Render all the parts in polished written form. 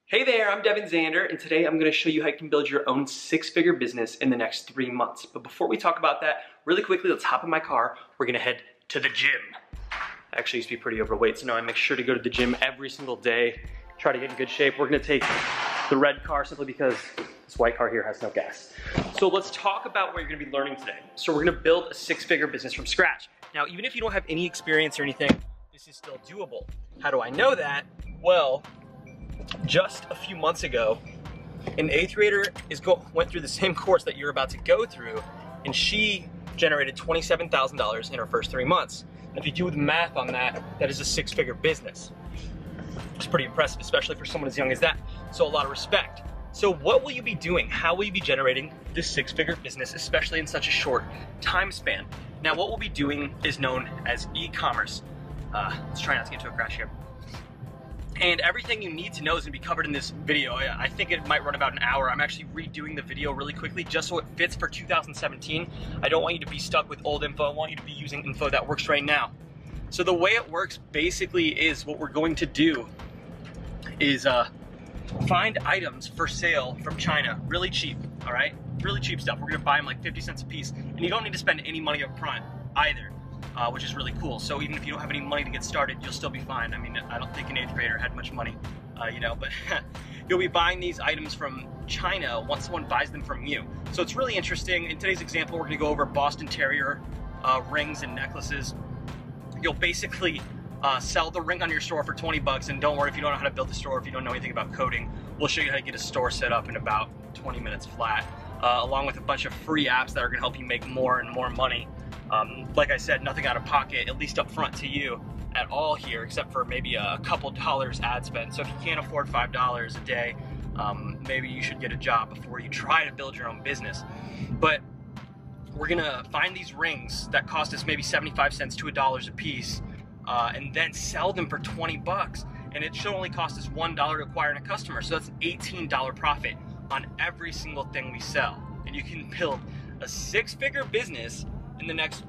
Hey there, I'm Devin Zander, and today I'm going to show you how you can build your own six-figure business in the next 3 months. But before we talk about that, really quickly, let's hop in my car. We're going to head to the gym. I actually used to be pretty overweight, so now I make sure to go to the gym every single day, try to get in good shape. We're going to take the red car simply because this white car here has no gas. So let's talk about what you're going to be learning today. So we're going to build a six-figure business from scratch. Now, even if you don't have any experience or anything, this is still doable. How do I know that? Well, just a few months ago, an 8th grader went through the same course that you're about to go through, and she generated $27,000 in her first 3 months. And if you do the math on that, that is a six-figure business. It's pretty impressive, especially for someone as young as that. So a lot of respect. So what will you be doing? How will you be generating this six-figure business, especially in such a short time span? Now, what we'll be doing is known as e-commerce. Let's try not to get into a crash here. And everything you need to know is gonna be covered in this video. I think it might run about an hour. I'm actually redoing the video really quickly just so it fits for 2017. I don't want you to be stuck with old info. I want you to be using info that works right now. So the way it works basically is what we're going to do is find items for sale from China, really cheap, all right? Really cheap stuff. We're gonna buy them like 50 cents a piece, and you don't need to spend any money up front either. Which is really cool. So even if you don't have any money to get started, you'll still be fine. I mean, I don't think an 8th grader had much money, but you'll be buying these items from China once someone buys them from you. So it's really interesting. In today's example, we're gonna go over Boston Terrier rings and necklaces. You'll basically sell the ring on your store for 20 bucks, and don't worry if you don't know how to build a store, if you don't know anything about coding, we'll show you how to get a store set up in about 20 minutes flat, along with a bunch of free apps that are gonna help you make more and more money. Like I said, nothing out of pocket, at least up front to you at all here, except for maybe a couple dollars ad spend. So if you can't afford $5 a day, maybe you should get a job before you try to build your own business. But we're gonna find these rings that cost us maybe 75 cents to $1 a piece, and then sell them for 20 bucks. And it should only cost us $1 to acquire a customer. So that's an $18 profit on every single thing we sell. And you can build a six-figure business in the next,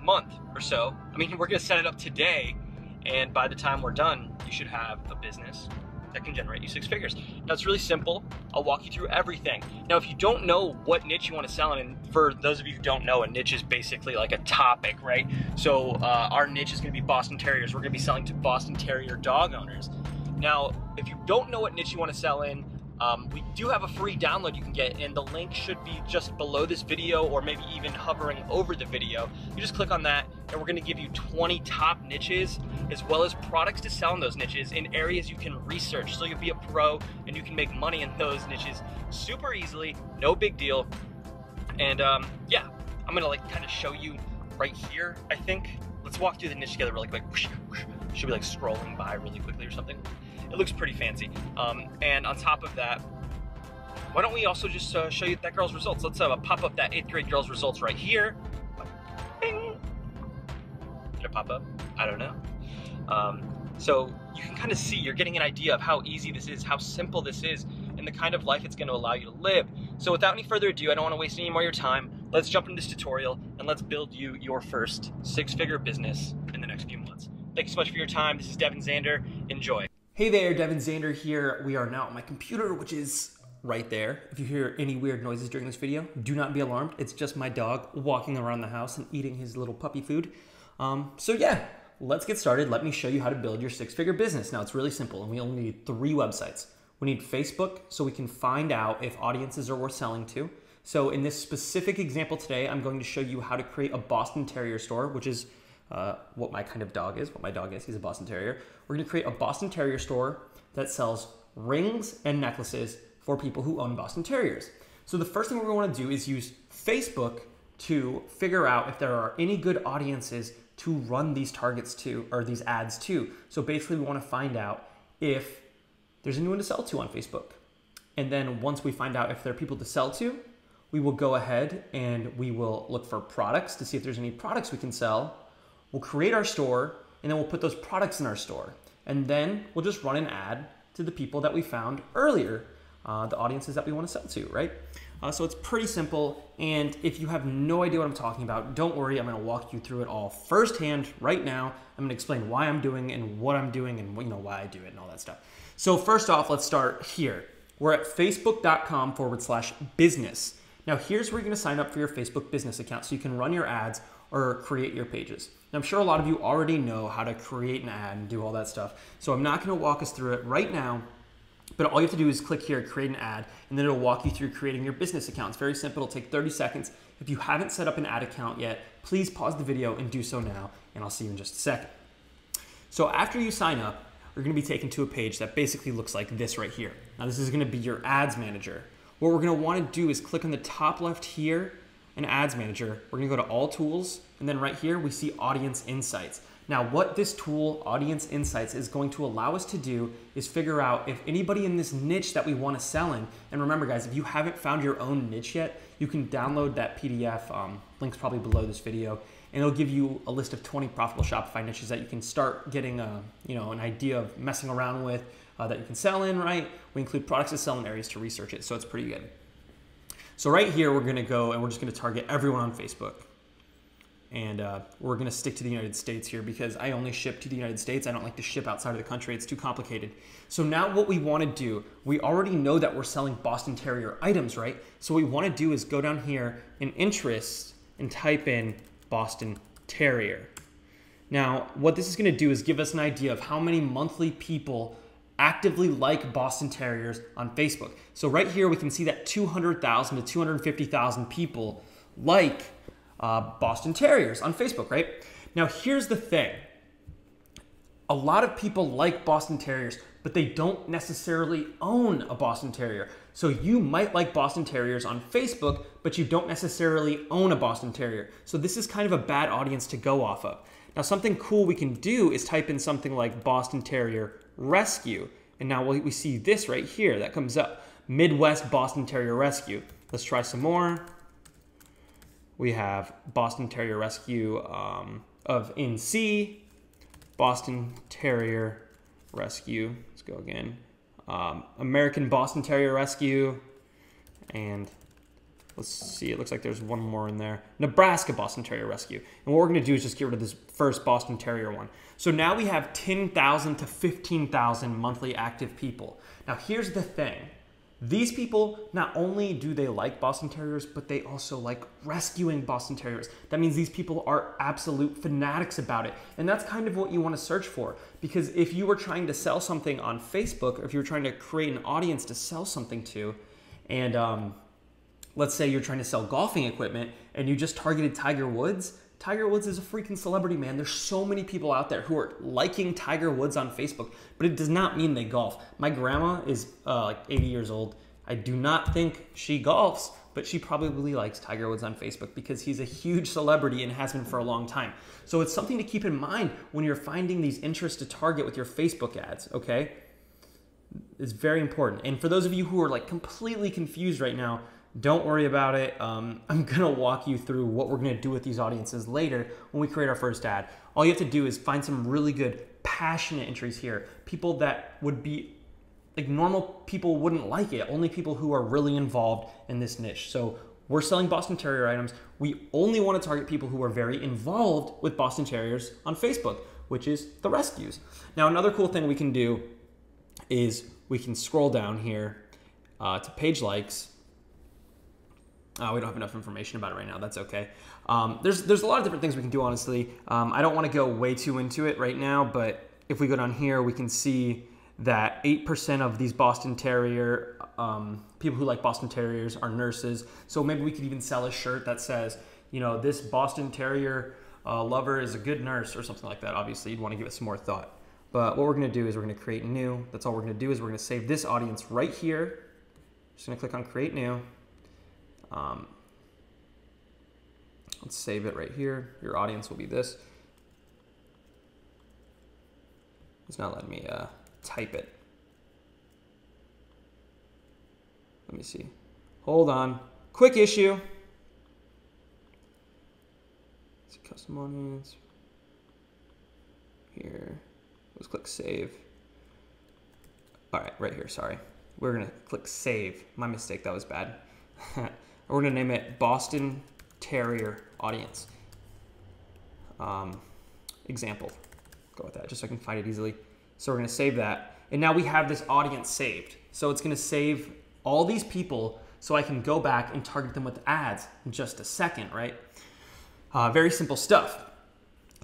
month or so. I mean, we're gonna set it up today, and by the time we're done, you should have a business that can generate you 6 figures. Now, it's really simple. I'll walk you through everything. Now, if you don't know what niche you wanna sell in, and for those of you who don't know, a niche is basically like a topic, right? So our niche is gonna be Boston Terriers. We're gonna be selling to Boston Terrier dog owners. Now, if you don't know what niche you wanna sell in, we do have a free download you can get, and the link should be just below this video or maybe even hovering over the video. You just click on that, and we're gonna give you 20 top niches as well as products to sell in those niches in areas you can research. So you'll be a pro and you can make money in those niches super easily, no big deal. And yeah, I'm gonna kind of show you right here, I think. Let's walk through the niche together really quick. Should be scrolling by really quickly or something. It looks pretty fancy. And on top of that, why don't we also just show you that girl's results? Let's pop up that 8th grade girl's results right here. Bing. Did it pop up? I don't know. So you can kind of see, you're getting an idea of how easy this is, how simple this is, and the kind of life it's gonna allow you to live. So without any further ado, I don't wanna waste any more of your time. Let's jump into this tutorial, and let's build you your first six-figure business in the next few months. Thank you so much for your time. This is Devin Zander. Enjoy. Hey there, Devin Zander here. We are now at my computer, which is right there. If you hear any weird noises during this video, do not be alarmed. It's just my dog walking around the house and eating his little puppy food. So yeah, let's get started. Let me show you how to build your six-figure business. Now, it's really simple, and we only need 3 websites. We need Facebook, so we can find out if audiences are worth selling to. So in this specific example today, I'm going to show you how to create a Boston Terrier store, which is what my kind of dog is, he's a Boston Terrier. We're gonna create a Boston Terrier store that sells rings and necklaces for people who own Boston Terriers. So the first thing we're gonna wanna do is use Facebook to figure out if there are any good audiences to run these targets to, or these ads to. So basically we wanna find out if there's anyone to sell to on Facebook. And then once we find out if there are people to sell to, we will go ahead and we will look for products to see if there's any products we can sell. We'll create our store, and then we'll put those products in our store. And then we'll just run an ad to the people that we found earlier, the audiences that we want to sell to, right? So it's pretty simple, and if you have no idea what I'm talking about, don't worry, I'm gonna walk you through it all firsthand right now. I'm gonna explain why I'm doing it and what I'm doing and why I do it and all that stuff. So first off, let's start here. We're at facebook.com/business. Now here's where you're gonna sign up for your Facebook business account so you can run your ads or create your pages. Now, I'm sure a lot of you already know how to create an ad and do all that stuff. So I'm not gonna walk us through it right now, but all you have to do is click here, create an ad, and then it'll walk you through creating your business account. It's very simple, it'll take 30 seconds. If you haven't set up an ad account yet, please pause the video and do so now, and I'll see you in just a second. So after you sign up, you're gonna be taken to a page that basically looks like this right here. Now this is gonna be your ads manager. What we're gonna wanna do is click on the top left here, in ads manager. We're gonna go to all tools, and then right here we see audience insights. Now what this tool, audience insights, is going to allow us to do is figure out if anybody in this niche that we wanna sell in, and remember guys, if you haven't found your own niche yet, you can download that PDF, link's probably below this video, and it'll give you a list of 20 profitable Shopify niches that you can start getting an idea of messing around with, that you can sell in, right? We include products to sell in areas to research it, so it's pretty good. So right here, we're gonna go and we're just gonna target everyone on Facebook. And we're gonna stick to the United States here because I only ship to the United States. I don't like to ship outside of the country, it's too complicated. So now what we wanna do, we already know that we're selling Boston Terrier items, right? So what we wanna do is go down here in interest and type in Boston Terrier. Now, what this is gonna do is give us an idea of how many monthly people actively like Boston Terriers on Facebook. So right here, we can see that 200,000 to 250,000 people like Boston Terriers on Facebook, right? Now, here's the thing. A lot of people like Boston Terriers, but they don't necessarily own a Boston Terrier. So you might like Boston Terriers on Facebook, but you don't necessarily own a Boston Terrier. So this is kind of a bad audience to go off of. Now, something cool we can do is type in something like Boston Terrier Rescue. And now we see this right here that comes up, Midwest Boston Terrier Rescue. Let's try some more. We have Boston Terrier Rescue of NC, Boston Terrier Rescue. Let's go again. American Boston Terrier Rescue. And let's see, it looks like there's one more in there. Nebraska Boston Terrier Rescue. And what we're gonna do is just get rid of this first Boston Terrier one. So now we have 10,000 to 15,000 monthly active people. Now here's the thing. These people, not only do they like Boston Terriers, but they also like rescuing Boston Terriers. That means these people are absolute fanatics about it. And that's kind of what you wanna search for. Because if you were trying to sell something on Facebook, or if you were trying to create an audience to sell something to, and let's say you're trying to sell golfing equipment and you just targeted Tiger Woods. Tiger Woods is a freaking celebrity, man. There's so many people out there who are liking Tiger Woods on Facebook, but it does not mean they golf. My grandma is like 80 years old. I do not think she golfs, but she probably likes Tiger Woods on Facebook because he's a huge celebrity and has been for a long time. So it's something to keep in mind when you're finding these interests to target with your Facebook ads, okay? It's very important. And for those of you who are like completely confused right now, don't worry about it. I'm gonna walk you through what we're gonna do with these audiences later when we create our first ad. All you have to do is find some really good, passionate entries here. People that would be, like normal people wouldn't like it. Only people who are really involved in this niche. So we're selling Boston Terrier items. We only wanna target people who are very involved with Boston Terriers on Facebook, which is the rescues. Now, another cool thing we can do is we can scroll down here to page likes. We don't have enough information about it right now. That's okay. There's a lot of different things we can do, honestly. I don't want to go way too into it right now, but if we go down here, we can see that 8% of these Boston Terrier, people who like Boston Terriers are nurses. So maybe we could even sell a shirt that says, you know, this Boston Terrier lover is a good nurse or something like that. Obviously, you'd want to give it some more thought. But what we're going to do is we're going to create new. That's all we're going to do is we're going to save this audience right here. Just going to click on create new. Let's save it right here. Your audience will be this. It's not letting me type it. Let me see. Hold on. Quick issue. Let's see, custom audience. Here. Let's click save. All right, right here, sorry. We're gonna click save. My mistake, that was bad. We're gonna name it Boston Terrier Audience. Example. Go with that, just so I can find it easily. So we're gonna save that. And now we have this audience saved. So it's gonna save all these people so I can go back and target them with ads in just a second, right? Very simple stuff.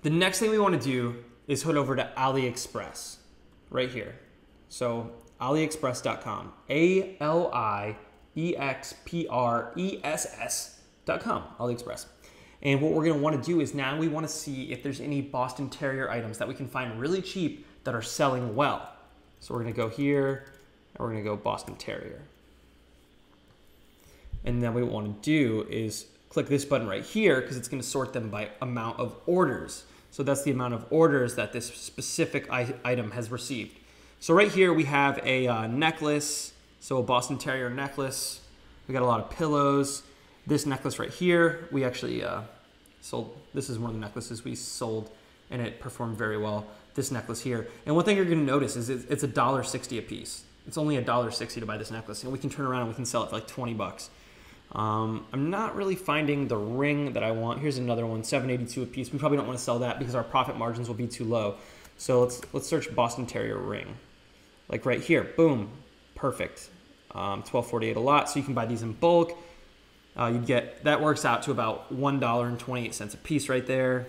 The next thing we wanna do is head over to AliExpress, right here. So aliexpress.com, AliExpress.com, AliExpress. And what we're gonna wanna do is now we wanna see if there's any Boston Terrier items that we can find really cheap that are selling well. So we're gonna go here, and we're gonna go Boston Terrier. And then what we wanna do is click this button right here because it's gonna sort them by amount of orders. So that's the amount of orders that this specific item has received. So right here we have a necklace, so a Boston Terrier necklace. We got a lot of pillows. This necklace right here, we actually sold. This is one of the necklaces we sold and it performed very well. This necklace here. And one thing you're gonna notice is it's $1.60 a piece. It's only $1.60 to buy this necklace. And we can turn around and we can sell it for like 20 bucks. I'm not really finding the ring that I want. Here's another one, $7.82 a piece. We probably don't want to sell that because our profit margins will be too low. So let's search Boston Terrier ring. Like right here, boom, perfect. $12.48 a lot, so you can buy these in bulk. You'd get, that works out to about $1.28 a piece right there.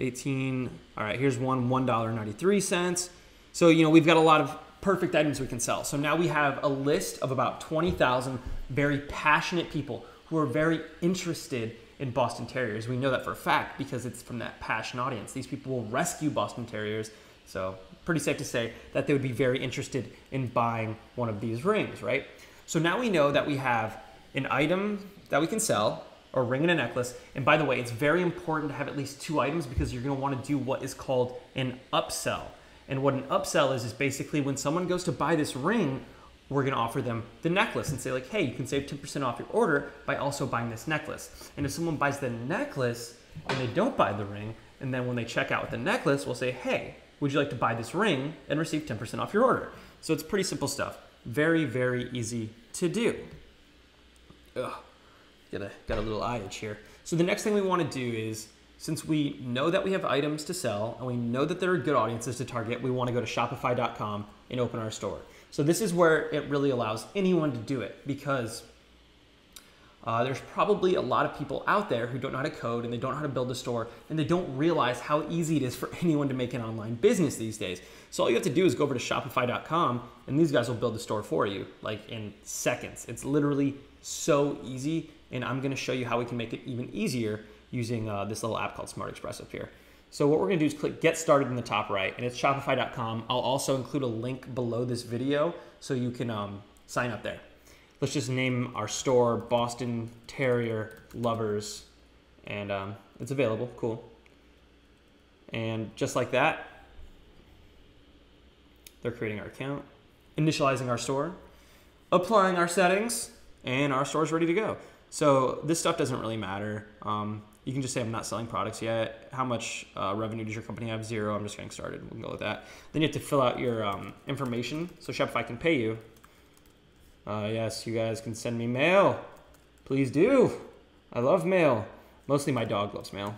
18, all right, here's one, $1.93. So, you know, we've got a lot of perfect items we can sell. So now we have a list of about 20,000 very passionate people who are very interested in Boston Terriers. We know that for a fact because it's from that passion audience. These people will rescue Boston Terriers. So pretty safe to say that they would be very interested in buying one of these rings, right? So now we know that we have an item that we can sell, or a ring and a necklace. And by the way, it's very important to have at least 2 items because you're gonna wanna do what is called an upsell. And what an upsell is basically when someone goes to buy this ring, we're gonna offer them the necklace and say like, hey, you can save 10% off your order by also buying this necklace. And if someone buys the necklace and they don't buy the ring, and then when they check out with the necklace, we'll say, hey, would you like to buy this ring and receive 10% off your order? So it's pretty simple stuff. Very, very easy to do. Ugh, got a little eye itch here. So the next thing we wanna do is, since we know that we have items to sell and we know that there are good audiences to target, we want to go to Shopify.com and open our store. So this is where it really allows anyone to do it because there's probably a lot of people out there who don't know how to code and they don't know how to build a store and they don't realize how easy it is for anyone to make an online business these days. So all you have to do is go over to Shopify.com and these guys will build a store for you like in seconds. It's literally so easy and I'm going to show you how we can make it even easier using this little app called Smart Express up here. So what we're gonna do is click Get Started in the top right, and it's Shopify.com. I'll also include a link below this video so you can sign up there. Let's just name our store Boston Terrier Lovers, and it's available, cool. And just like that, they're creating our account, initializing our store, applying our settings, and our store's ready to go. So this stuff doesn't really matter. You can just say I'm not selling products yet. How much revenue does your company have? 0. I'm just getting started. We can go with that. Then you have to fill out your information so Shopify can pay you. Yes, you guys can send me mail. Please do. I love mail. Mostly my dog loves mail.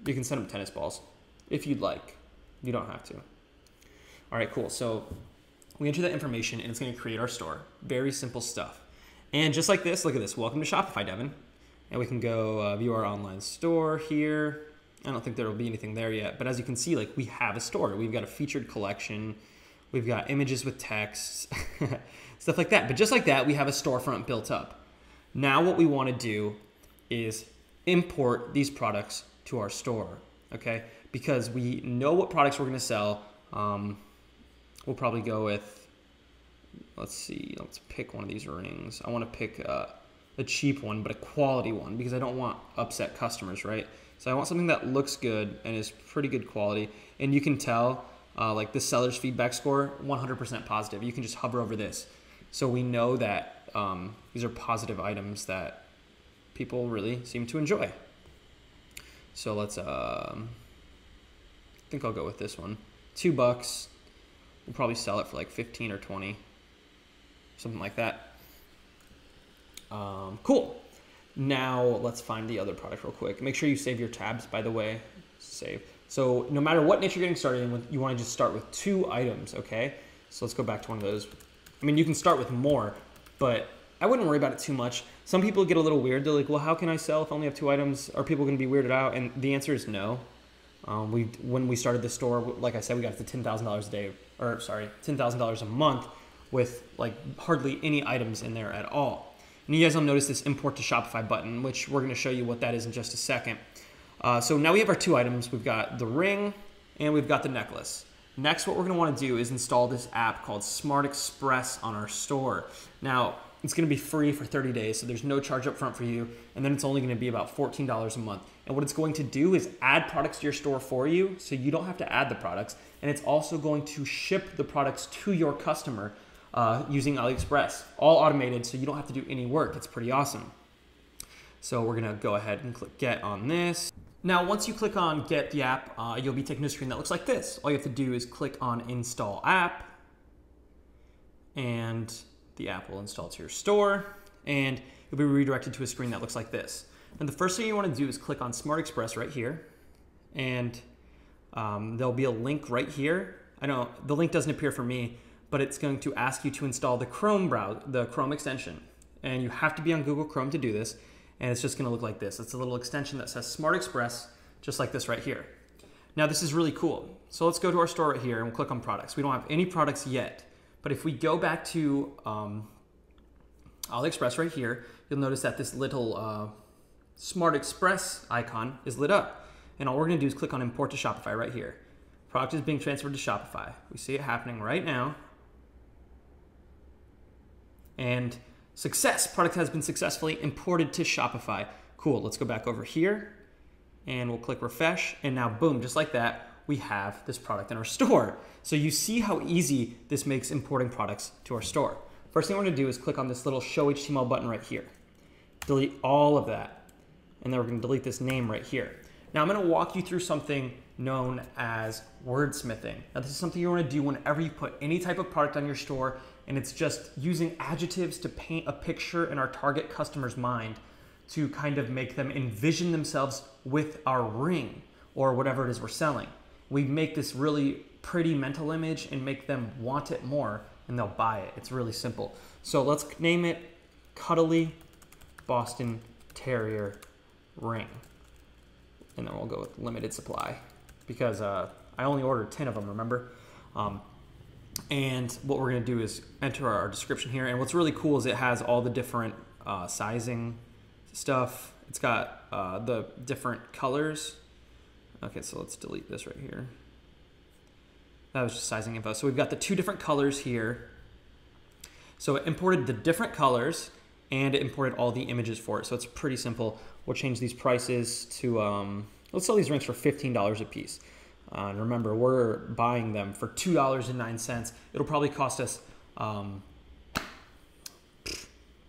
You can send him tennis balls if you'd like. You don't have to. All right, cool. So we enter that information and it's going to create our store. Very simple stuff. And just like this, look at this. Welcome to Shopify, Devin. And we can go view our online store here. I don't think there will be anything there yet, but as you can see, like we have a store. We've got a featured collection. We've got images with text, stuff like that. But just like that, we have a storefront built up. Now what we want to do is import these products to our store, okay? Because we know what products we're going to sell. We'll probably go with, let's pick one of these rings. I want to pick a cheap one, but a quality one because I don't want upset customers, right? So I want something that looks good and is pretty good quality. And you can tell like the seller's feedback score, 100% positive. You can just hover over this. So we know that these are positive items that people really seem to enjoy. So let's, I think I'll go with this one. $2. We'll probably sell it for like 15 or 20, something like that. Cool. Now let's find the other product real quick. Make sure you save your tabs, by the way. Save. So no matter what niche you're getting started in, you want to just start with 2 items, okay? So let's go back to one of those. I mean, you can start with more, but I wouldn't worry about it too much. Some people get a little weird. They're like, well, how can I sell if I only have 2 items? Are people going to be weirded out? And the answer is no. When we started the store, like I said, we got to $10,000 a day, or sorry, $10,000 a month with like hardly any items in there at all. And you guys will notice this import to Shopify button, which we're going to show you what that is in just a second. So now we have our 2 items. We've got the ring and we've got the necklace. Next, what we're going to want to do is install this app called Smart Express on our store. Now, it's going to be free for 30 days, so there's no charge up front for you, and then it's only going to be about $14 a month. And what it's going to do is add products to your store for you, so you don't have to add the products, and it's also going to ship the products to your customer using AliExpress. All automated, so you don't have to do any work. It's pretty awesome. So we're going to go ahead and click Get on this. Now, once you click on Get the app, you'll be taken to a screen that looks like this. All you have to do is click on Install App, and the app will install to your store, and you'll be redirected to a screen that looks like this. And the first thing you want to do is click on Smart Express right here, and there'll be a link right here. I know the link doesn't appear for me, but it's going to ask you to install the Chrome browser, the Chrome extension, and you have to be on Google Chrome to do this. And it's just going to look like this. It's a little extension that says Smart Express, just like this right here. Now, this is really cool. So let's go to our store right here and we'll click on products. We don't have any products yet, but if we go back to AliExpress right here, you'll notice that this little Smart Express icon is lit up. And all we're going to do is click on Import to Shopify right here. Product is being transferred to Shopify. We see it happening right now. And success, product has been successfully imported to Shopify. Cool, let's go back over here and we'll click refresh. And now boom, just like that, we have this product in our store. So you see how easy this makes importing products to our store. First thing we're gonna do is click on this little show HTML button right here. Delete all of that. And then we're gonna delete this name right here. Now I'm gonna walk you through something known as wordsmithing. Now this is something you wanna do whenever you put any type of product on your store, and it's just using adjectives to paint a picture in our target customer's mind to kind of make them envision themselves with our ring or whatever it is we're selling. We make this really pretty mental image and make them want it more, and they'll buy it. It's really simple. So let's name it Cuddly Boston Terrier Ring. And then we'll go with limited supply because I only ordered 10 of them, remember? And what we're going to do is enter our description here. And what's really cool is it has all the different sizing stuff. It's got the different colors. Okay, so let's delete this right here. That was just sizing info. So we've got the 2 different colors here. So it imported the different colors and it imported all the images for it. So it's pretty simple. We'll change these prices to, let's sell these rings for $15 a piece. And remember, we're buying them for $2.09. It'll probably cost us maybe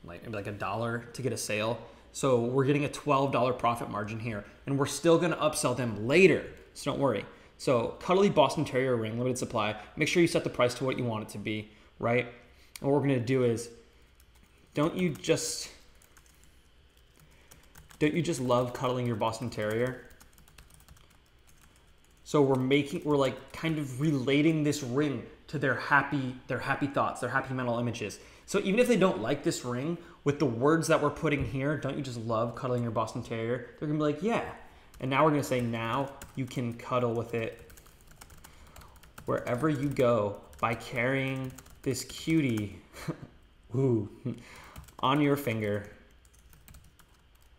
like $1 to get a sale. So we're getting a $12 profit margin here, and we're still gonna upsell them later, so don't worry. So Cuddly Boston Terrier Ring, limited supply. Make sure you set the price to what you want it to be, right? And what we're gonna do is, don't you just love cuddling your Boston Terrier? So we're like kind of relating this ring to their happy thoughts, their happy mental images. So even if they don't like this ring, with the words that we're putting here, don't you just love cuddling your Boston Terrier? They're gonna be like, yeah. And now we're gonna say, now you can cuddle with it wherever you go by carrying this cutie ooh, on your finger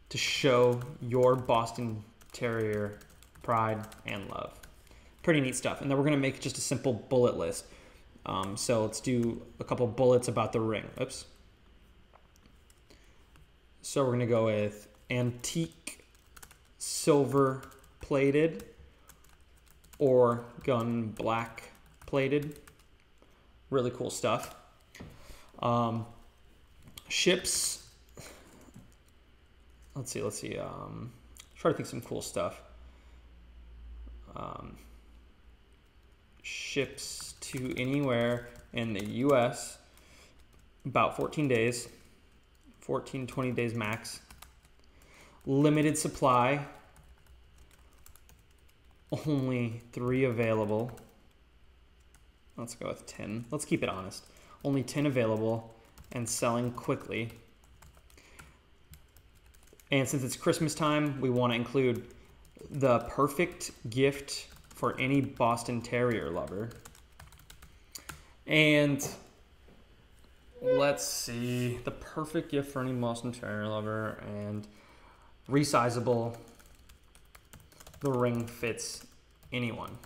to show your Boston Terrier pride and love. Pretty neat stuff. And then we're gonna make just a simple bullet list. So let's do a couple bullets about the ring. Oops. So we're gonna go with antique silver plated or gun black plated. Really cool stuff. Ships. Let's see. Try to think some cool stuff. Ships to anywhere in the US, about 14 days, 14, 20 days max. Limited supply, only 3 available. Let's go with 10. Let's keep it honest. Only 10 available and selling quickly. And since it's Christmas time, we want to include the perfect gift for any Boston Terrier lover. And let's see, the perfect gift for any Boston Terrier lover, and resizable. The ring fits anyone.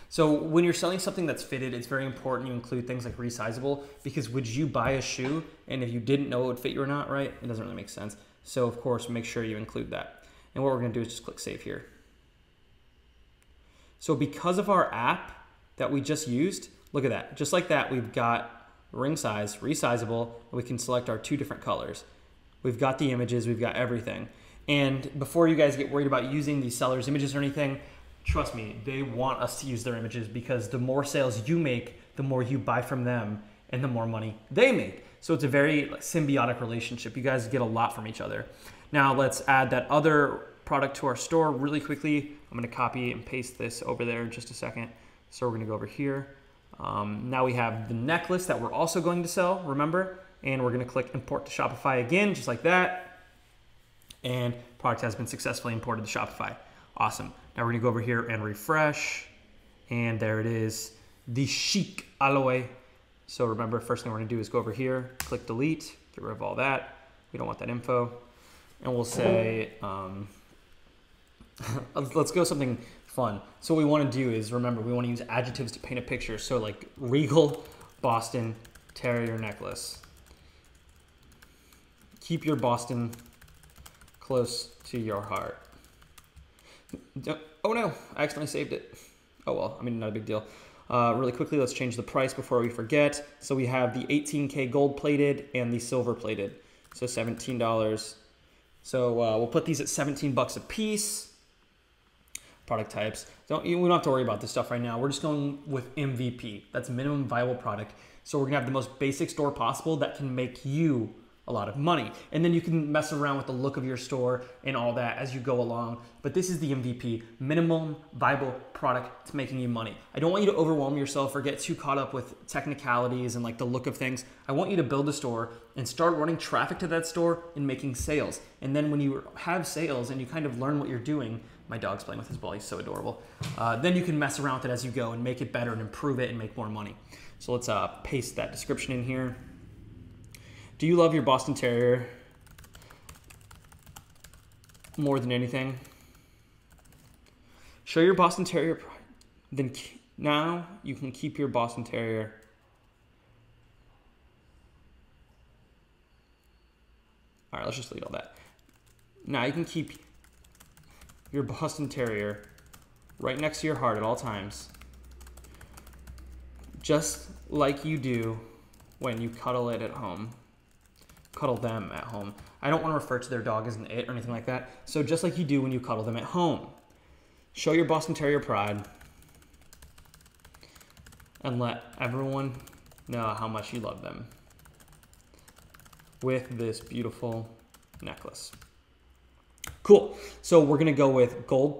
So when you're selling something that's fitted, it's very important you include things like resizable, because would you buy a shoe and if you didn't know it would fit you or not, right? It doesn't really make sense. So of course, make sure you include that. And what we're gonna do is just click save here. So because of our app that we just used, look at that. Just like that, we've got ring size, resizable, and we can select our 2 different colors. We've got the images, we've got everything. And before you guys get worried about using these sellers' images or anything, trust me, they want us to use their images, because the more sales you make, the more you buy from them and the more money they make. So it's a very symbiotic relationship. You guys get a lot from each other. Now let's add that other product to our store really quickly. I'm gonna copy and paste this over there in just a second. So we're gonna go over here. Now we have the necklace that we're also going to sell, remember? And we're gonna click import to Shopify again, just like that. And product has been successfully imported to Shopify. Awesome. Now we're gonna go over here and refresh. And there it is, the chic aloe. So remember, first thing we're gonna do is go over here, click delete, get rid of all that. We don't want that info. And we'll say, let's go something fun. So what we wanna do is, remember, we wanna use adjectives to paint a picture. So like regal Boston Terrier necklace. Keep your Boston close to your heart. Oh no, I accidentally saved it. Oh well, I mean, not a big deal. Really quickly, let's change the price before we forget. So we have the 18K gold plated and the silver plated. So $17. So we'll put these at 17 bucks a piece. Product types. We don't have to worry about this stuff right now. We're just going with MVP. That's minimum viable product. So we're gonna have the most basic store possible that can make you a lot of money. And then you can mess around with the look of your store and all that as you go along. But this is the MVP, minimum viable product that's making you money. I don't want you to overwhelm yourself or get too caught up with technicalities and like the look of things. I want you to build a store and start running traffic to that store and making sales. And then when you have sales and you kind of learn what you're doing, my dog's playing with his ball, he's so adorable. Then you can mess around with it as you go and make it better and improve it and make more money. So let's paste that description in here. Do you love your Boston Terrier more than anything? Show your Boston Terrier pride. Then now you can keep your Boston Terrier. All right, let's just delete all that. Now you can keep your Boston Terrier right next to your heart at all times, just like you do when you cuddle it at home. Cuddle them at home. I don't want to refer to their dog as an it or anything like that. So just like you do when you cuddle them at home. Show your Boston Terrier pride and let everyone know how much you love them with this beautiful necklace. Cool. So we're gonna go with gold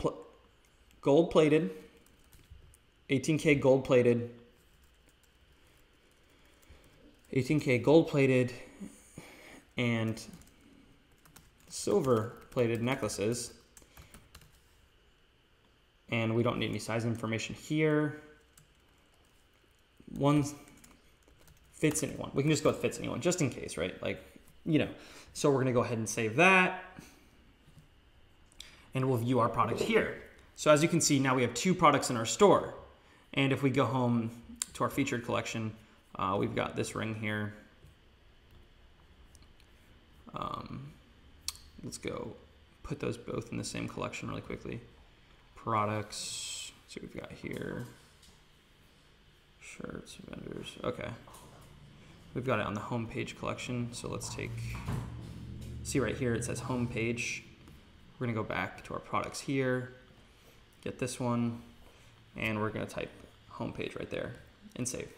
plated, 18K gold plated, 18K gold plated, and silver plated necklaces. And we don't need any size information here. One fits anyone. We can just go with fits anyone, just in case, right? Like, you know. So we're gonna go ahead and save that. And we'll view our product here. So as you can see, now we have 2 products in our store. And if we go home to our featured collection, we've got this ring here. Let's go put those both in the same collection really quickly. Products, let's see what we've got here. Shirts, vendors, okay. We've got it on the home page collection. So let's see right here, it says home page. We're gonna go back to our products here, get this one, and we're gonna type home page right there and save.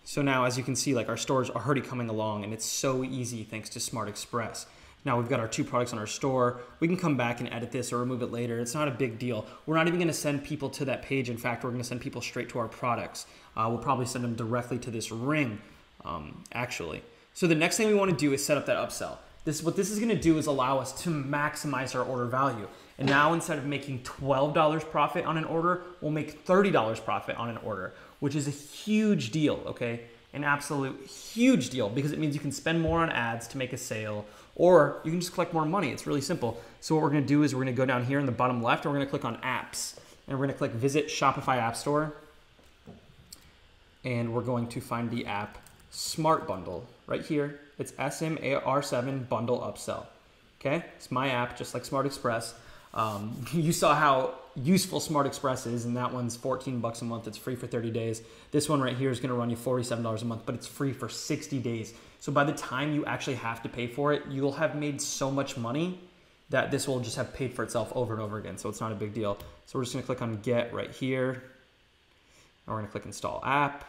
So now, as you can see, like our stores are already coming along and it's so easy thanks to Smart Express. Now we've got our 2 products on our store. We can come back and edit this or remove it later. It's not a big deal. We're not even gonna send people to that page. In fact, we're gonna send people straight to our products. We'll probably send them directly to this ring, actually. So the next thing we wanna do is set up that upsell. What this is gonna do is allow us to maximize our order value. And now instead of making $12 profit on an order, we'll make $30 profit on an order, which is a huge deal, okay? An absolute huge deal, because it means you can spend more on ads to make a sale, or you can just collect more money. It's really simple. So what we're gonna do is we're gonna go down here in the bottom left, and we're gonna click on apps, and we're gonna click visit Shopify App Store, and we're going to find the app Smart Bundle right here. It's SMAR7 Bundle Upsell. Okay, it's my app, just like Smart Express. You saw how useful Smart Express is, and that one's 14 bucks a month. It's free for 30 days. This one right here is gonna run you $47 a month, but it's free for 60 days. So by the time you actually have to pay for it, you'll have made so much money that this will just have paid for itself over and over again. So it's not a big deal. So we're just gonna click on get right here. And we're gonna click install app.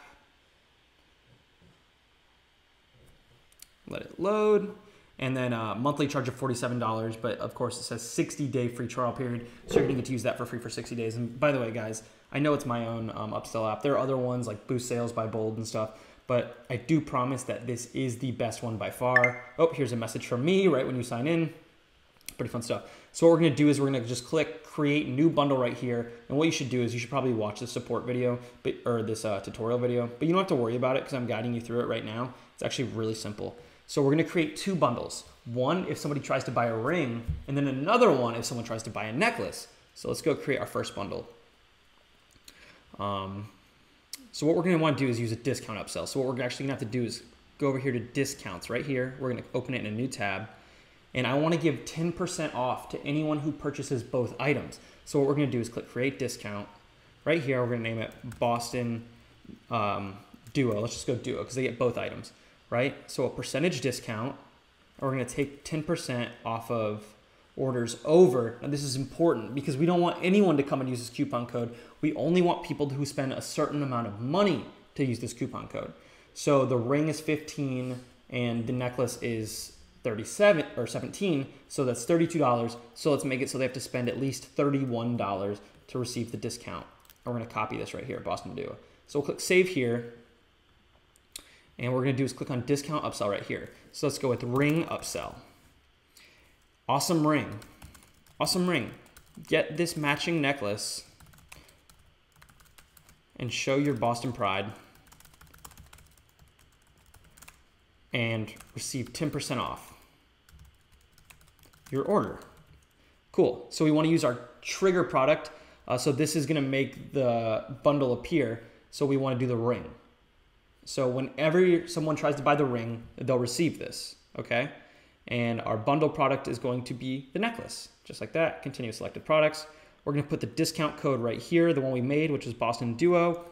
Let it load. And then monthly charge of $47, but of course it says 60-day free trial period, so you're gonna get to use that for free for 60 days. And by the way, guys, I know it's my own upsell app. There are other ones like Boost Sales by Bold and stuff, but I do promise that this is the best one by far. Oh, here's a message from me right when you sign in. Pretty fun stuff. So what we're gonna do is we're gonna just click create new bundle right here. And what you should do is you should probably watch the support video, or this tutorial video, but you don't have to worry about it because I'm guiding you through it right now. It's actually really simple. So we're gonna create 2 bundles. One if somebody tries to buy a ring, and then another one if someone tries to buy a necklace. So let's go create our first bundle. So what we're gonna wanna do is use a discount upsell. So what we're actually gonna have to do is go over here to discounts right here. We're gonna open it in a new tab. And I wanna give 10% off to anyone who purchases both items. So what we're gonna do is click create discount. Right here, we're gonna name it Boston Duo. Let's just go Duo because they get both items. Right? So a percentage discount, and we're gonna take 10% off of orders over. Now this is important because we don't want anyone to come and use this coupon code. We only want people who spend a certain amount of money to use this coupon code. So the ring is 15 and the necklace is 37 or 17, so that's $32. So let's make it so they have to spend at least $31 to receive the discount. And we're gonna copy this right here, Boston Duo. So we'll click save here. And what we're gonna do is click on discount upsell right here. So let's go with ring upsell. Awesome ring. Awesome ring. Get this matching necklace and show your Boston pride and receive 10% off your order. Cool. So we want to use our trigger product. So this is going to make the bundle appear. So we want to do the ring. So whenever someone tries to buy the ring, they'll receive this, okay? And our bundle product is going to be the necklace, just like that. Continue selected products. We're gonna put the discount code right here, the one we made, which is Boston Duo.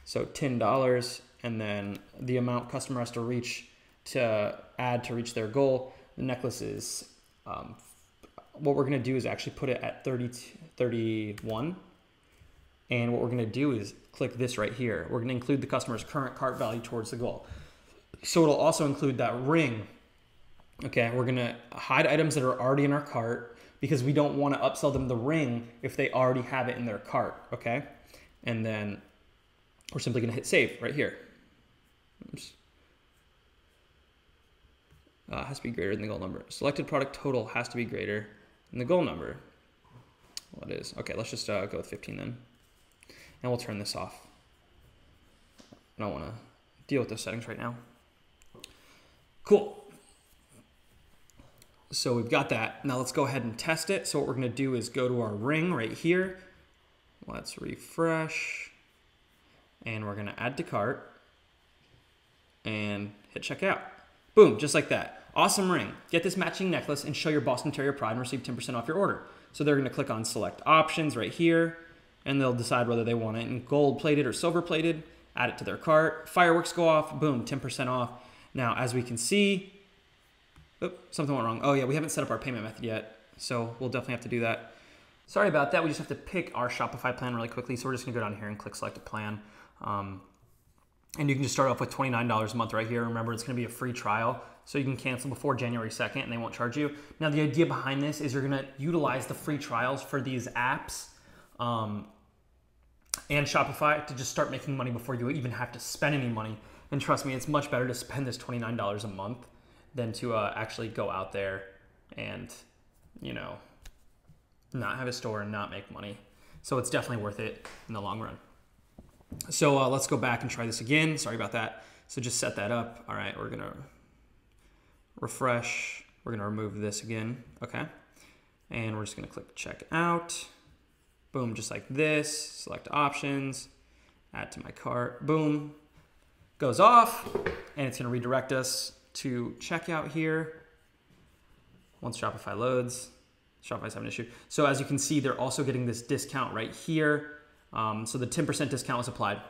So $10, and then the amount customer has to reach to add to reach their goal. The necklace is, what we're gonna do is actually put it at 31. And what we're gonna do is click this right here. We're gonna include the customer's current cart value towards the goal. So it'll also include that ring. Okay, we're gonna hide items that are already in our cart because we don't wanna upsell them the ring if they already have it in their cart, okay? And then we're simply gonna hit save right here. Oops. Has to be greater than the goal number. Selected product total has to be greater than the goal number. Well, it is. Okay, let's just go with 15 then. And we'll turn this off. I don't want to deal with those settings right now. Cool. So we've got that. Now let's go ahead and test it. So what we're going to do is go to our ring right here. Let's refresh. And we're going to add to cart. And hit checkout. Boom, just like that. Awesome ring. Get this matching necklace and show your Boston Terrier pride and receive 10% off your order. So they're going to click on select options right here. And they'll decide whether they want it in gold plated or silver plated, add it to their cart, fireworks go off, boom, 10% off. Now, as we can see, something went wrong. Oh yeah, we haven't set up our payment method yet, so we'll definitely have to do that. Sorry about that, we just have to pick our Shopify plan really quickly, so we're just gonna go down here and click select a plan. And you can just start off with $29 a month right here. Remember, it's gonna be a free trial, so you can cancel before January 2nd and they won't charge you. Now, the idea behind this is you're gonna utilize the free trials for these apps and Shopify to just start making money before you even have to spend any money. And trust me, it's much better to spend this $29 a month than to actually go out there and, you know, not have a store and not make money. So it's definitely worth it in the long run. So let's go back and try this again. Sorry about that. So just set that up. All right, we're gonna refresh. We're gonna remove this again, okay? And we're just gonna click check out. Boom, just like this. Select options, add to my cart, boom. Goes off, and it's gonna redirect us to checkout here. Once Shopify loads, Shopify's having an issue. So as you can see, they're also getting this discount right here. So the 10% discount was applied.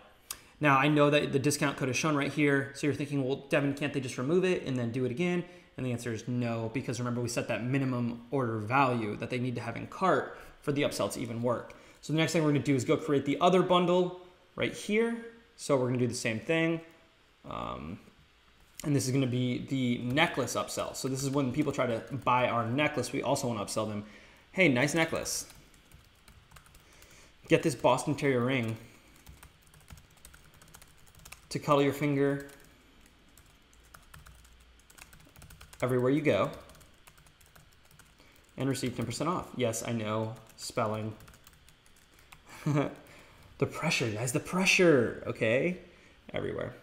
Now I know that the discount code is shown right here. So you're thinking, well, Devin, can't they just remove it and then do it again? And the answer is no, because remember we set that minimum order value that they need to have in cart for the upsell to even work. So the next thing we're gonna do is go create the other bundle right here. So we're gonna do the same thing. And this is gonna be the necklace upsell. So this is when people try to buy our necklace, we also wanna upsell them. Hey, nice necklace. Get this Boston Terrier ring to cuddle your finger everywhere you go and receive 10% off. Yes, I know, spelling. The pressure, guys, the pressure, okay? Everywhere.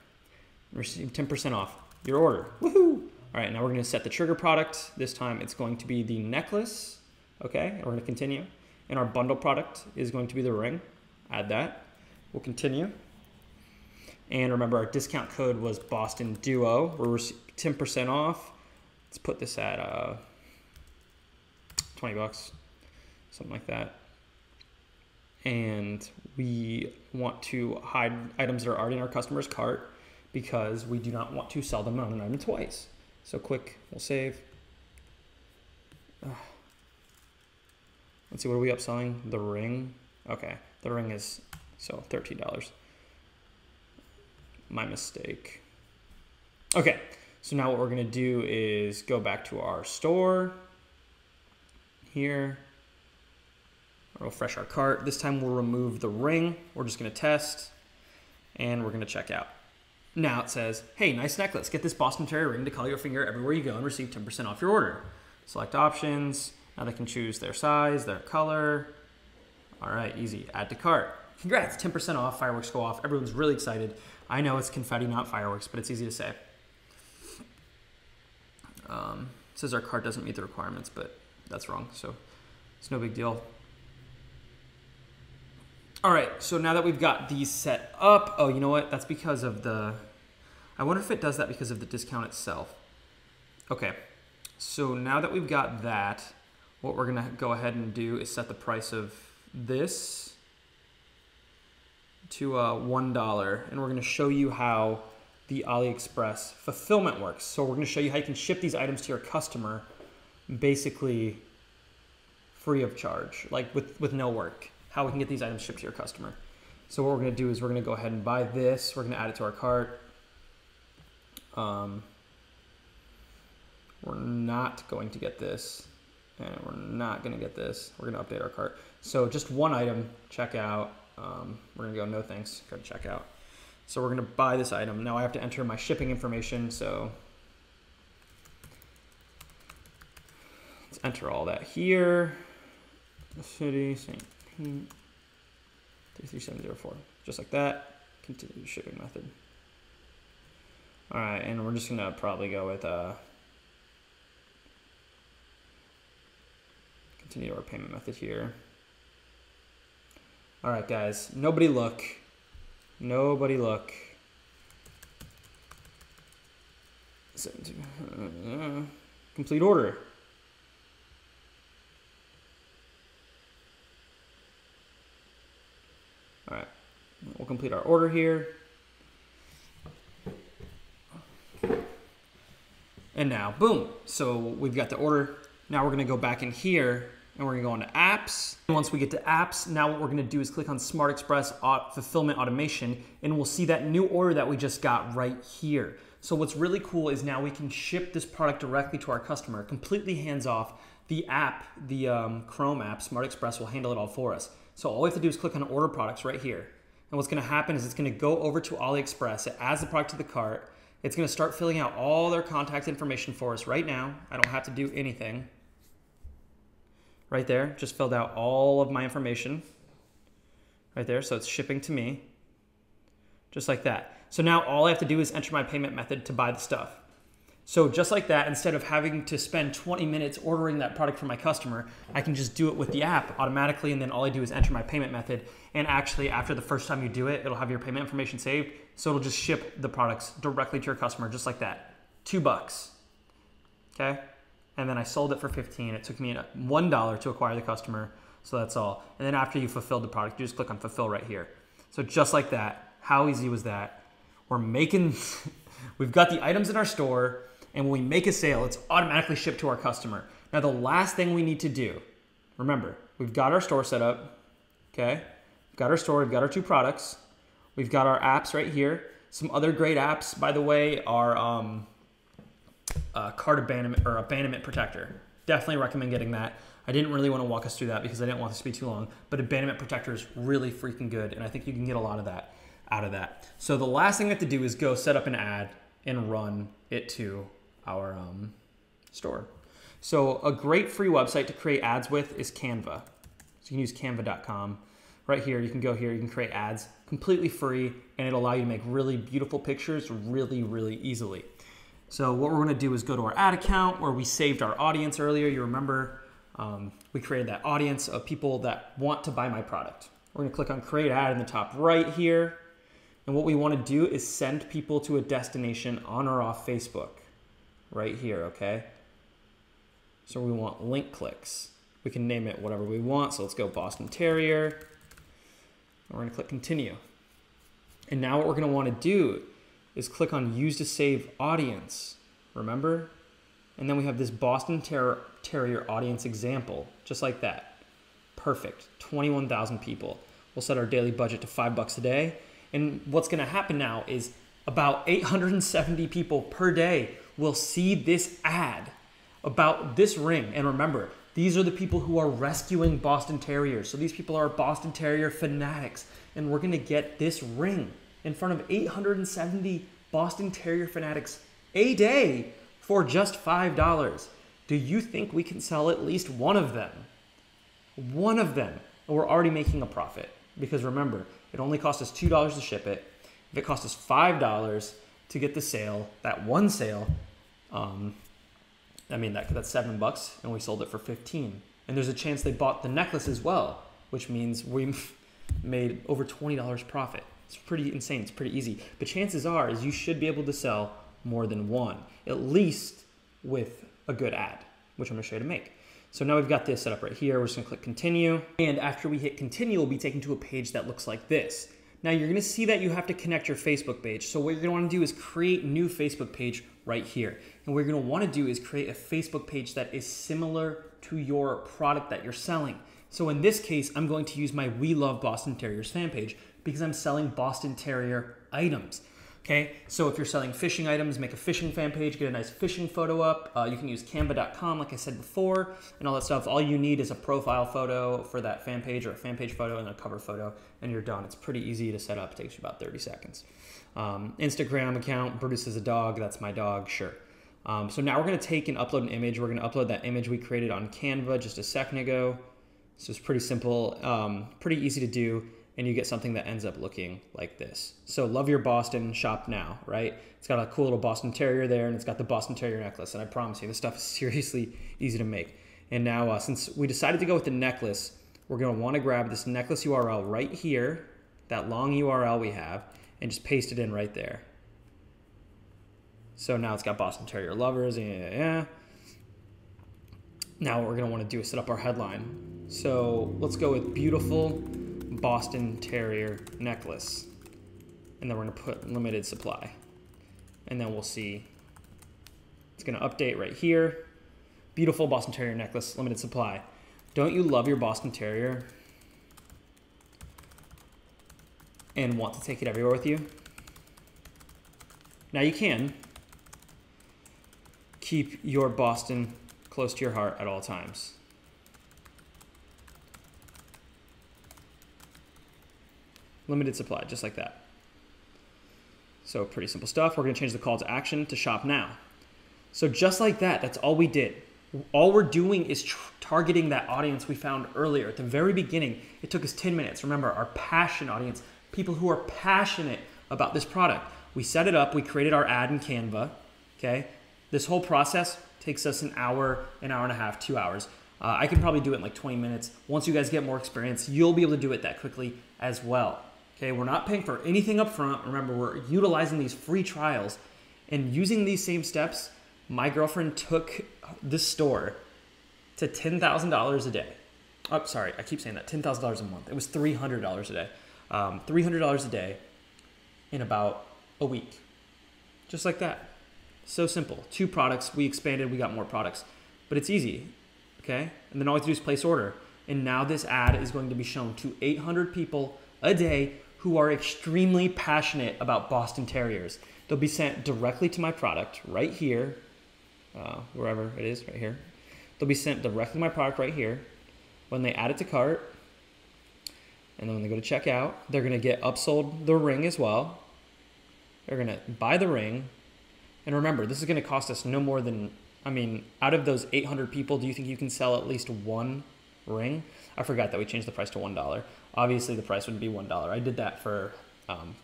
Receive 10% off your order. Woohoo! All right, now we're gonna set the trigger product. This time it's going to be the necklace, okay? And we're gonna continue. And our bundle product is going to be the ring. Add that. We'll continue. And remember, our discount code was Boston Duo. We're 10% off. Let's put this at 20 bucks, something like that. And we want to hide items that are already in our customer's cart because we do not want to sell them on an item twice. So quick, we'll save. Let's see, what are we upselling? The ring. Okay, the ring is, so $13. My mistake. Okay, so now what we're gonna do is go back to our store here. Refresh our cart. This time we'll remove the ring. We're just gonna test and we're gonna check out. Now it says, hey, nice necklace. Get this Boston Terrier ring to cuddle your finger everywhere you go and receive 10% off your order. Select options. Now they can choose their size, their color. All right, easy, add to cart. Congrats, 10% off, fireworks go off. Everyone's really excited. I know it's confetti, not fireworks, but it's easy to say. It says our cart doesn't meet the requirements, but that's wrong, so it's no big deal. All right, so now that we've got these set up, oh, you know what? That's because of the, I wonder if it does that because of the discount itself. Okay, so now that we've got that, what we're gonna go ahead and do is set the price of this to $1, and we're gonna show you how the AliExpress fulfillment works. So we're gonna show you how you can ship these items to your customer basically free of charge, like with no work, how we can get these items shipped to your customer. So what we're gonna do is we're gonna go ahead and buy this, we're gonna add it to our cart. We're not going to get this, and we're not gonna get this. We're gonna update our cart. So just one item, checkout. We're gonna go no thanks, go to checkout. So we're gonna buy this item. Now I have to enter my shipping information, so let's enter all that here. City, St. Pete, 33704, just like that. Continue the shipping method. All right, and we're just gonna probably go with continue our payment method here. All right, guys, nobody look. Nobody look. Complete order. All right, we'll complete our order here. And now, boom. So we've got the order. Now we're gonna go back in here and we're gonna go into apps. And once we get to apps, now what we're gonna do is click on Smart Express Fulfillment Automation, and we'll see that new order that we just got right here. So what's really cool is now we can ship this product directly to our customer, completely hands off. The app, the Chrome app, Smart Express, will handle it all for us. So all we have to do is click on Order Products right here. And what's gonna happen is it's gonna go over to AliExpress, it adds the product to the cart, it's gonna start filling out all their contact information for us right now. I don't have to do anything. Right there, just filled out all of my information. Right there, so it's shipping to me. Just like that. So now all I have to do is enter my payment method to buy the stuff. So just like that, instead of having to spend 20 minutes ordering that product for my customer, I can just do it with the app automatically, and then all I do is enter my payment method. And actually, after the first time you do it, it'll have your payment information saved, so it'll just ship the products directly to your customer, just like that. $2, okay? And then I sold it for 15. It took me $1 to acquire the customer, so that's all. And then after you fulfilled the product, you just click on Fulfill right here. So just like that, how easy was that? We're making, we've got the items in our store, and when we make a sale, it's automatically shipped to our customer. Now the last thing we need to do, remember, we've got our store set up, okay? We've got our store, we've got our 2 products, we've got our apps right here. Some other great apps, by the way, are cart abandonment or abandonment protector. Definitely recommend getting that. I didn't really want to walk us through that because I didn't want this to be too long, but abandonment protector is really freaking good, and I think you can get a lot of that out of that. So the last thing we have to do is go set up an ad and run it to our store. So a great free website to create ads with is Canva. So you can use canva.com. Right here, you can go here, you can create ads completely free, and it'll allow you to make really beautiful pictures really, really easily. So what we're gonna do is go to our ad account where we saved our audience earlier. You remember we created that audience of people that want to buy my product. We're gonna click on Create Ad in the top right here. And what we wanna do is send people to a destination on or off Facebook. Right here, okay? So we want link clicks. We can name it whatever we want. So let's go Boston Terrier. And we're gonna click Continue. And now what we're gonna wanna do is click on Use to Save Audience, remember? And then we have this Boston Terrier audience example, just like that. Perfect, 21,000 people. We'll set our daily budget to $5 a day. And what's gonna happen now is about 870 people per day will see this ad about this ring. And remember, these are the people who are rescuing Boston Terriers. So these people are Boston Terrier fanatics. And we're gonna get this ring in front of 870 Boston Terrier fanatics a day for just $5. Do you think we can sell at least one of them? One of them. And we're already making a profit. Because remember, it only cost us $2 to ship it. If it cost us $5 to get the sale, that one sale, I mean, that's $7, and we sold it for 15. And there's a chance they bought the necklace as well, which means we made over $20 profit. It's pretty insane. It's pretty easy. But chances are is you should be able to sell more than one, at least with a good ad, which I'm going to show you to make. So now we've got this set up right here. We're just going to click Continue. And after we hit Continue, we'll be taken to a page that looks like this. Now you're going to see that you have to connect your Facebook page. So what you're going to want to do is create a new Facebook page right here. And what you're going to want to do is create a Facebook page that is similar to your product that you're selling. So in this case, I'm going to use my We Love Boston Terriers fan page because I'm selling Boston Terrier items. Okay, so if you're selling fishing items, make a fishing fan page, get a nice fishing photo up. You can use canva.com like I said before and all that stuff. All you need is a profile photo for that fan page or a fan page photo and a cover photo and you're done. It's pretty easy to set up. It takes you about 30 seconds. Instagram account, Brutus is a dog. That's my dog, sure. So now we're gonna take and upload an image. We're gonna upload that image we created on Canva just a second ago. So it's pretty simple, pretty easy to do. And you get something that ends up looking like this. So love your Boston, shop now, right? It's got a cool little Boston Terrier there and it's got the Boston Terrier necklace. And I promise you, this stuff is seriously easy to make. And now since we decided to go with the necklace, we're gonna wanna grab this necklace URL right here, that long URL we have, and just paste it in right there. So now it's got Boston Terrier lovers, yeah. Now what we're gonna wanna do is set up our headline. So let's go with beautiful Boston Terrier necklace. And then we're gonna put limited supply. And then we'll see, it's gonna update right here. Beautiful Boston Terrier necklace, limited supply. Don't you love your Boston Terrier and want to take it everywhere with you? Now you can keep your Boston close to your heart at all times. Limited supply, just like that. So pretty simple stuff. We're gonna change the call to action to shop now. So just like that, that's all we did. All we're doing is targeting that audience we found earlier. At the very beginning, it took us 10 minutes. Remember, our passion audience, people who are passionate about this product. We set it up, we created our ad in Canva, okay? This whole process takes us an hour and a half, 2 hours. I can probably do it in like 20 minutes. Once you guys get more experience, you'll be able to do it that quickly as well. Okay, we're not paying for anything up front. Remember, we're utilizing these free trials and using these same steps. My girlfriend took this store to $10,000 a day. Oh, sorry, I keep saying that, $10,000 a month. It was $300 a day. $300 a day in about a week. Just like that. So simple. 2 products, we expanded, we got more products. But it's easy, okay? And then all we have to do is place order. And now this ad is going to be shown to 800 people a day who are extremely passionate about Boston Terriers. They'll be sent directly to my product right here, wherever it is, right here. They'll be sent directly to my product right here. When they add it to cart, and then when they go to checkout, they're gonna get upsold the ring as well. They're gonna buy the ring. And remember, this is gonna cost us no more than, I mean, out of those 800 people, do you think you can sell at least 1 ring? I forgot that we changed the price to $1. Obviously, the price would be $1. I did that for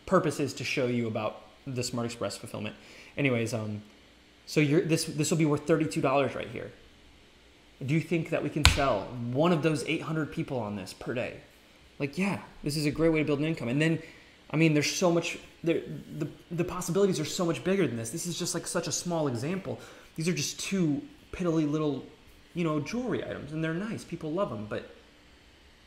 purposes to show you about the Smart Express fulfillment. Anyways, so this will be worth $32 right here. Do you think that we can sell one of those 800 people on this per day? Like, yeah, this is a great way to build an income. And then, I mean, there's so much, the possibilities are so much bigger than this. This is just like such a small example. These are just 2 piddly little, you know, jewelry items, and they're nice. People love them, but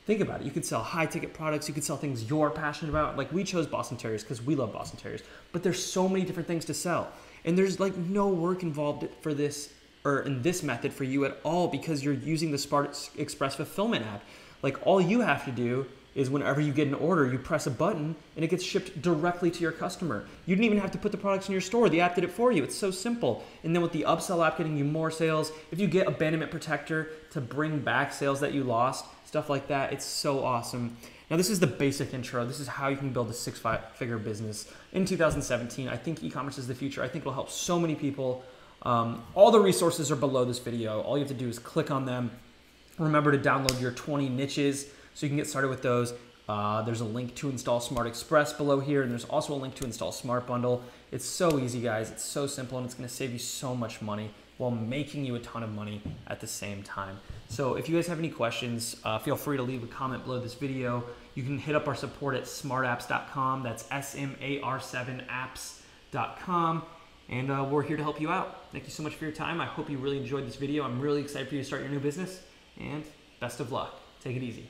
think about it. You could sell high-ticket products. You could sell things you're passionate about. Like, we chose Boston Terriers because we love Boston Terriers. But there's so many different things to sell. And there's, like, no work involved for this or in this method for you at all because you're using the Smart Express fulfillment app. Like, all you have to do is whenever you get an order, you press a button and it gets shipped directly to your customer. You didn't even have to put the products in your store. The app did it for you. It's so simple. And then with the upsell app getting you more sales, if you get abandonment protector to bring back sales that you lost, stuff like that, it's so awesome. Now, this is the basic intro. This is how you can build a 6-figure business in 2017. I think e-commerce is the future. I think it'll help so many people. All the resources are below this video. All you have to do is click on them. Remember to download your 20 niches so you can get started with those. There's a link to install Smart Express below here, and there's also a link to install Smart Bundle. It's so easy, guys. It's so simple, and it's going to save you so much money while making you a ton of money at the same time. So if you guys have any questions, feel free to leave a comment below this video. You can hit up our support at smartapps.com. That's smar7apps.com. And we're here to help you out. Thank you so much for your time. I hope you really enjoyed this video. I'm really excited for you to start your new business. And best of luck. Take it easy.